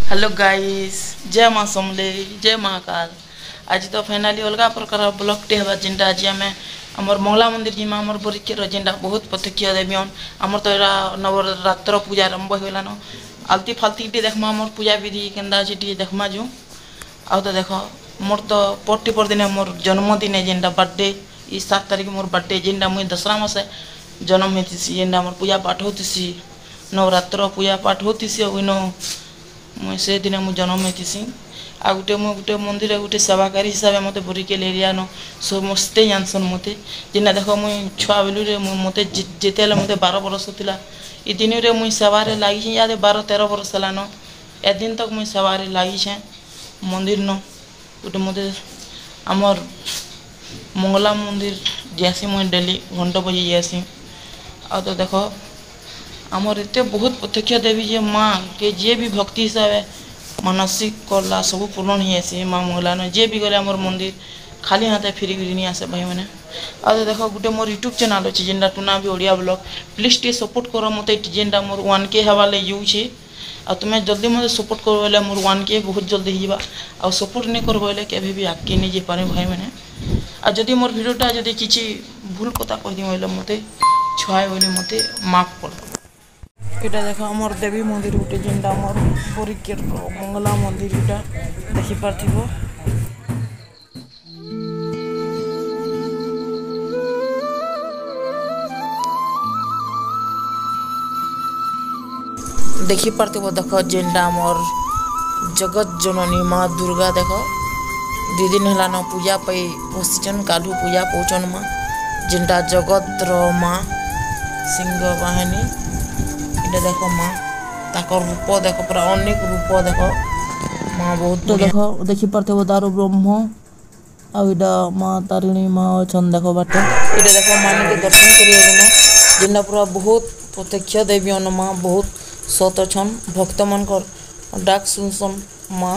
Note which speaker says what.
Speaker 1: Hello guys, जय माँ समले, जय महाकाल। आज तो फाइनाली अलग प्रकार ब्लॉग टे हवा जिनटा आज आम आमर मंगला मंदिर जिमा आमर बरिक्षर जिनटा बहुत प्रत्यक्ष देवीन आमर तो यहाँ नवरात्र पूजा आरंभ होगलान। आलती फालती टे देखमा आमर पूजा विधि केन्दा अच्छे टे देखमा जो आ तो देख मोर तो परटी पर दिन मोर जन्मदिन जिनटा बर्थडे 7 तारीख मोर बर्थडे जिनटा मुई दसरा मासे जन्म होती जिनटा मोर पूजा पाठ होती नवरात्र पूजा पाठ होती मुझे से दिन मुझे जन्म होती आ गोटे मंदिर गोटे सेवाकारी हिसाब से मत बुरिके एरिया न समस्ते जानसन मत जिना देख मुई छुआ बेलू मत जिते मत 12 बरस होता ये दिन में मुई सेवारे लगी याद 12-13 बरस है ए दिन तक मुई सेवारे लगी मंदिर न गोटे मत आमर मंगला मंदिर जासी मुई डेली घंटा बजे जासी आ तो देख आमर एत बहुत प्रत्यक्ष देवी जे माँ के जे भी भक्ति हिसाब मानसिक करला सब पूर्ण ही आसी माँ मंगलान जे भी गले आमर मंदिर खाली हाथे फिर नहीं आसे भाई मैंने आ तो देख गोटे मोर यूट्यूब चैनल अच्छे जेनटा टूना भी ओडिया ब्लॉग प्लीज टे सपोर्ट कर मत जेनटा मोर 1K हवाले यूचे आ तुम्हें जल्दी मत सपोर्ट कर बोले मोर 1K बहुत जल्दी होगा आ सपोर्ट नहीं कर बोले केभी भी आगे नहीं जा पारे भाई मैंने आ जदि मोर भिडियोटा जदि किसी भूल कथा कहीदी बोले मत छुआए बोले मत माफ कर। এটা দেখো আমার দেবী মন্দির গোটে যেটা আমার পরীক্ষার মঙ্গলা মন্দির এটা দেখি পারথিব দেখি পারথিব দেখ যেটা আমার জগৎ জননী মা দুর্গা দেখ 2 दिन হেলান পূজা পাই বসিছন কালু পূজা পৌঁছন মা যেটা জগৎর মা সিংহ বাহিনী এটা দেখো মা তাকর রূপ দেখো পুরা অনেক রূপ দেখো মা বহুত দেখো দেখি পারথিব দারু ব্রহ্ম আর এটা মা তারিণী মা অছন দেখো বাটে এটা দেখো মানিকে দর্শন করিয়া গেল যেটা পুরা বহুত প্রত্যক্ষ দেবী অন মা বহুত সত অছন ভক্ত মানকর ডাক শুনছন মা